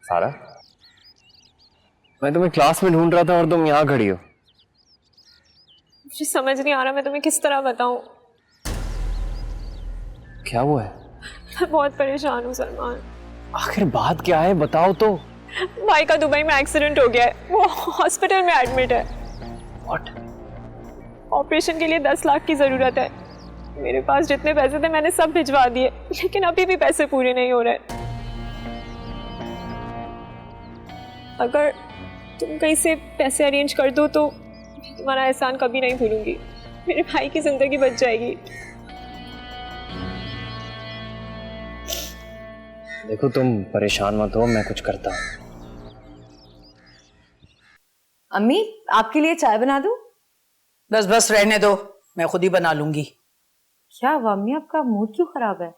सारा, मैं तुम्हें क्लास में ढूंढ रहा था और तुम यहाँ खड़ी हो। मुझे समझ नहीं आ रहा मैं तुम्हें किस तरह बताऊं। क्या हुआ है? मैं बहुत परेशान हूँ सलमान। आखिर बात क्या है, बताओ तो। भाई का दुबई में एक्सीडेंट हो गया है, वो हॉस्पिटल में एडमिट है। What? ऑपरेशन के लिए 10 लाख की जरूरत है। मेरे पास जितने पैसे थे मैंने सब भिजवा दिए, लेकिन अभी भी पैसे पूरे नहीं हो रहे। अगर तुम कहीं से पैसे अरेंज कर दो तो तुम्हारा एहसान कभी नहीं भूलूंगी। मेरे भाई की जिंदगी बच जाएगी। देखो तुम परेशान मत हो, मैं कुछ करता हूँ। अम्मी आपके लिए चाय बना दूं? बस बस रहने दो, मैं खुद ही बना लूंगी। क्या हुआ अम्मी, आपका मूड क्यों खराब है?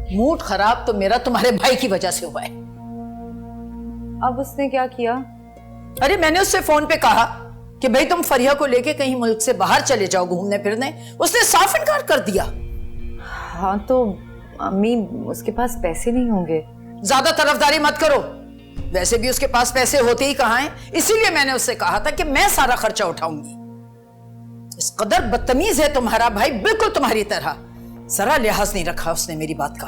मूड खराब तो मेरा तुम्हारे भाई की वजह से हुआ है। अब उसने क्या किया? अरे मैंने उससे फोन पे कहा कि भाई तुम फरिया को लेके कहीं मुल्क से बाहर चले जाओ घूमने फिरने, उसने साफ इनकार कर दिया। हाँ तो अम्मी उसके पास पैसे नहीं होंगे। ज्यादा तरफदारी मत करो, वैसे भी उसके पास पैसे होते ही कहाँ हैं, इसीलिए मैंने उससे कहा था कि मैं सारा खर्चा उठाऊंगी। इस कदर बदतमीज है तुम्हारा भाई, बिल्कुल तुम्हारी तरह, जरा लिहाज नहीं रखा उसने मेरी बात का।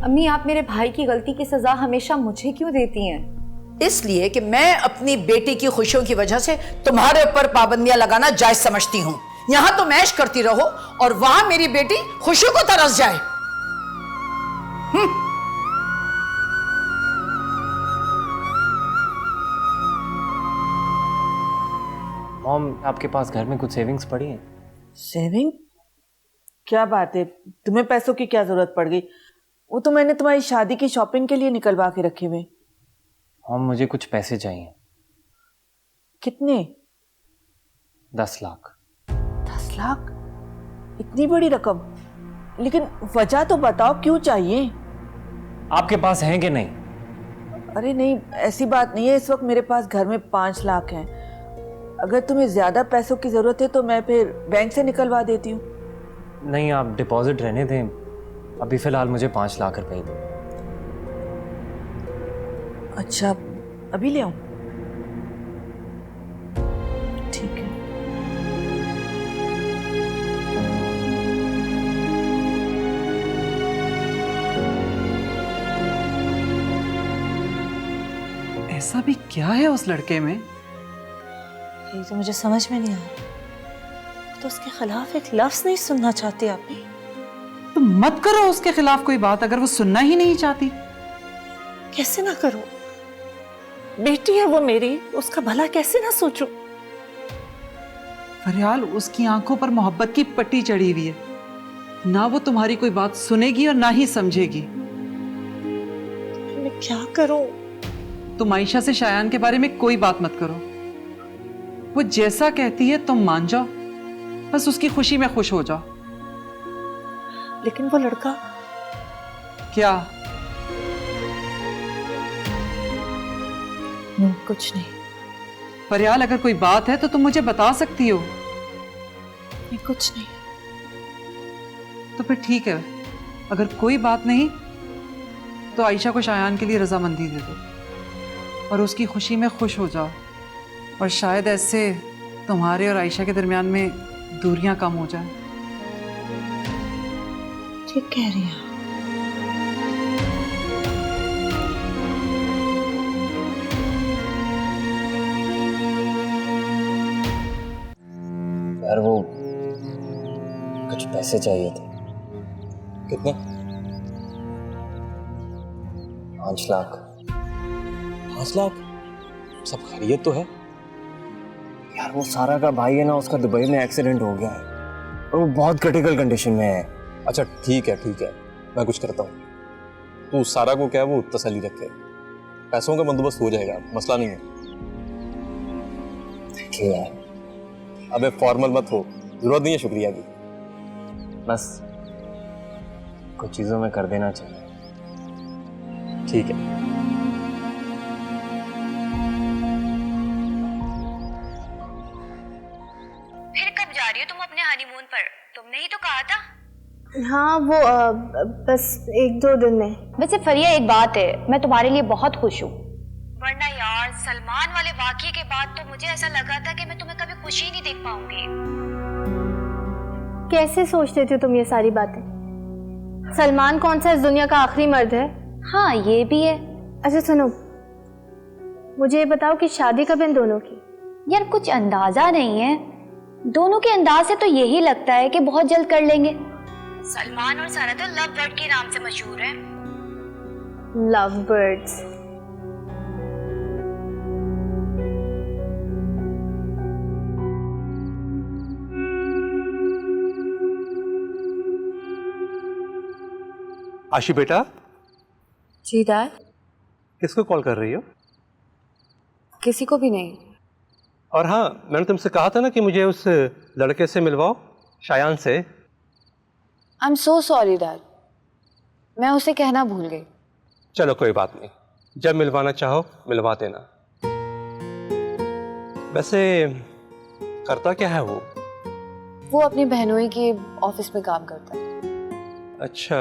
अम्मी आप मेरे भाई की गलती की सजा हमेशा मुझे क्यों देती हैं? इसलिए कि मैं अपनी बेटी की खुशियों की वजह से तुम्हारे ऊपर पाबंदियां लगाना जायज समझती हूं। यहां तो मैश करती रहो और वहां मेरी बेटी खुशियों को तरस जाए। मॉम, आपके पास घर में कुछ सेविंग्स पड़ी हैं? सेविंग? क्या बात है, तुम्हें पैसों की क्या जरूरत पड़ गई? वो तो मैंने तुम्हारी शादी की शॉपिंग के लिए निकलवा के रखे हुए। मॉम, मुझे कुछ पैसे चाहिए। कितने? 10 लाख। 10 लाख? इतनी बड़ी रकम? लेकिन वजह तो बताओ, क्यों चाहिए? आपके पास हैं कि नहीं? अरे नहीं, ऐसी बात नहीं है, इस वक्त मेरे पास घर में 5 लाख हैं। अगर तुम्हें ज्यादा पैसों की जरूरत है तो मैं फिर बैंक से निकलवा देती हूँ। नहीं, आप डिपॉजिट रहने दें, अभी फिलहाल मुझे 5 लाख रुपए दो। अच्छा, अभी ले आऊं? ठीक है। ऐसा भी क्या है उस लड़के में? ये तो मुझे समझ में नहीं आ रहा। वो तो उसके खिलाफ एक लफ्ज नहीं सुनना चाहती आपने। तो मत करो उसके खिलाफ कोई बात, अगर वो सुनना ही नहीं चाहती। कैसे ना करूं? बेटी है वो मेरी, उसका भला कैसे ना सोचूं? फरियाल, उसकी आंखों पर मोहब्बत की पट्टी चढ़ी हुई है, ना वो तुम्हारी कोई बात सुनेगी और ना ही समझेगी। मैं क्या करूं? तुम आयशा से शायान के बारे में कोई बात मत करो। वो जैसा कहती है तुम मान जाओ, बस उसकी खुशी में खुश हो जाओ। लेकिन वो लड़का क्या? नहीं, कुछ नहीं। फरियाल, अगर कोई बात है तो तुम मुझे बता सकती हो। नहीं, कुछ नहीं। तो फिर ठीक है, अगर कोई बात नहीं तो आयशा को शायान के लिए रजामंदी दे दो और उसकी खुशी में खुश हो जाओ, और शायद ऐसे तुम्हारे और आयशा के दरमियान में दूरियां कम हो जाए। ठीक कह रही है। यार वो कुछ पैसे चाहिए थे। कितने? 5 लाख। 5 लाख? सब खैरियत तो है? यार वो सारा का भाई है ना, उसका दुबई में एक्सीडेंट हो गया है और वो बहुत क्रिटिकल कंडीशन में है। अच्छा ठीक है, मैं कुछ करता हूँ। तू सारा को क्या है वो तसल्ली रखे, पैसों का बंदोबस्त हो जाएगा, मसला नहीं है। देखिए यार, अबे फॉर्मल मत हो, जरूरत नहीं है शुक्रिया की। बस कुछ चीजों में कर देना चाहिए। ठीक है। फिर कब जा रही हो तुम अपने हनीमून पर? तुमने ही तो कहा था। हाँ वो बस 1-2 दिन में। वैसे फरिया एक बात है, मैं तुम्हारे लिए बहुत खुश हूँ। वरना यार सलमान वाले वाकये के बाद तो मुझे ऐसा लगा था कि मैं तुम्हें कभी खुशी ही नहीं देख पाऊंगी। कैसे सोचते थे तुम ये सारी बातें? सलमान कौन सा इस दुनिया का आखिरी मर्द है? हाँ ये भी है। अच्छा सुनो, मुझे ये बताओ कि शादी कब इन दोनों की? यार कुछ अंदाजा नहीं है, दोनों के अंदाज से तो यही लगता है कि बहुत जल्द कर लेंगे। सलमान और सारा तो लव बर्ड के नाम से मशहूर है। Love birds. आशी बेटा, जी डैड। किसको कॉल कर रही हो? किसी को भी नहीं। और हाँ, मैंने तुमसे कहा था ना कि मुझे उस लड़के से मिलवाओ, शायान से। I am so sorry dad, मैं उसे कहना भूल गई। चलो कोई बात नहीं, जब मिलवाना चाहो मिलवा देना। वैसे करता क्या है वो अपनी बहनोई के ऑफिस में काम करता है। अच्छा,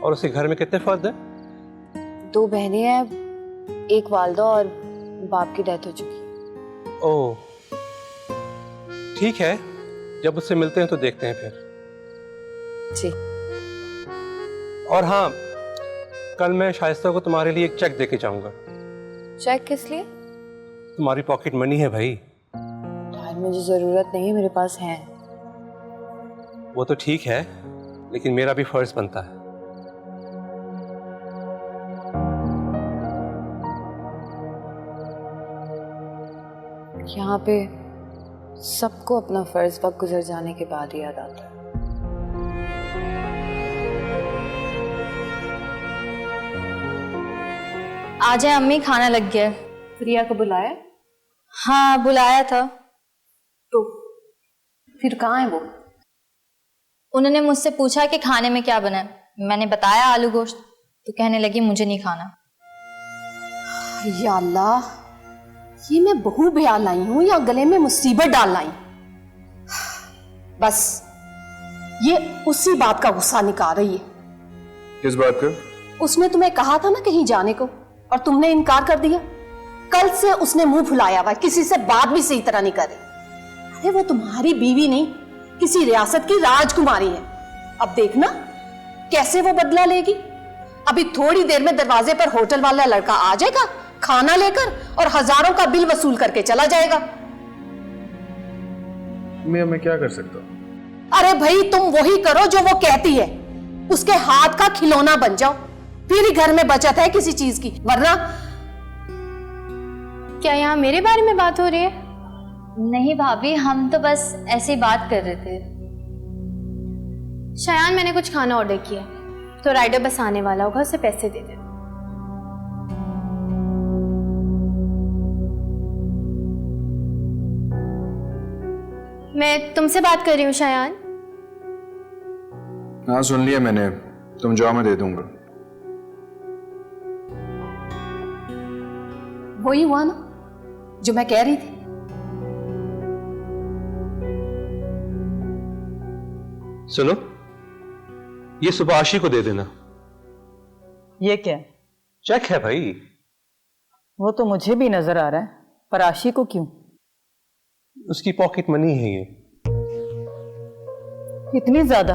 और उसके घर में कितने फर्द हैं? 2 बहनें हैं, एक वालदा और बाप की डेथ हो चुकी। ओह ठीक है, जब उससे मिलते हैं तो देखते हैं फिर। जी। और हाँ, कल मैं शाइस्ता को तुम्हारे लिए एक चेक देके जाऊंगा। चेक किस लिए? तुम्हारी पॉकेट मनी है भाई। यार मुझे जरूरत नहीं है, मेरे पास है। वो तो ठीक है, लेकिन मेरा भी फर्ज बनता है। यहाँ पे सबको अपना फर्ज वक्त गुजर जाने के बाद याद आता है। आ जाए अम्मी, खाना लग गया। प्रिया को बुलाया? हाँ बुलाया था। तो फिर कहाँ है वो? उन्होंने मुझसे पूछा कि खाने में क्या बना है, मैंने बताया आलू गोश्त, तो कहने लगी मुझे नहीं खाना। या अल्लाह, ये मैं बहू ब्याह लाई हूं या गले में मुसीबत डाल लाई? बस ये उसी बात का गुस्सा निकाल रही है। किस बात का? उसने तुम्हें कहा था ना कहीं जाने को, और तुमने इनकार कर दिया। कल से उसने मुंह फुलाया हुआ, किसी से बात भी सही तरह नहीं करे। अरे वो तुम्हारी बीवी नहीं, किसी रियासत की राजकुमारी है। अब देखना कैसे वो बदला लेगी। अभी थोड़ी देर में दरवाजे पर होटल वाला लड़का आ जाएगा खाना लेकर, और हजारों का बिल वसूल करके चला जाएगा। मैं क्या कर सकता हूँ? अरे भाई, तुम वही करो जो वो कहती है, उसके हाथ का खिलौना बन जाओ, फिर ही घर में बचत है किसी चीज की। वरना क्या यहाँ मेरे बारे में बात हो रही है? नहीं भाभी, हम तो बस ऐसे ही बात कर रहे थे। शायान, मैंने कुछ खाना ऑर्डर किया, तो राइडर बस आने वाला होगा, उसे पैसे दे दे। मैं तुमसे बात कर रही हूँ शायान। हाँ सुन लिया मैंने, तुम जाओ मैं दे दूंगा। वही हुआ ना जो मैं कह रही थी। सुनो, ये सुबह आशी को दे देना। ये क्या? चेक है भाई। वो तो मुझे भी नजर आ रहा है, पर आशी को क्यों? उसकी पॉकेट मनी है ये। इतनी ज्यादा?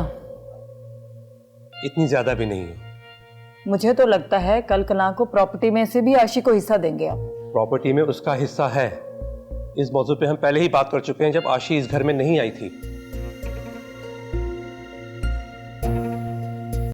इतनी ज्यादा भी नहीं है। मुझे तो लगता है कल कला को प्रॉपर्टी में से भी आशी को हिस्सा देंगे आप। प्रॉपर्टी में उसका हिस्सा है, इस मौजू पे हम पहले ही बात कर चुके हैं जब आशी इस घर में नहीं आई थी।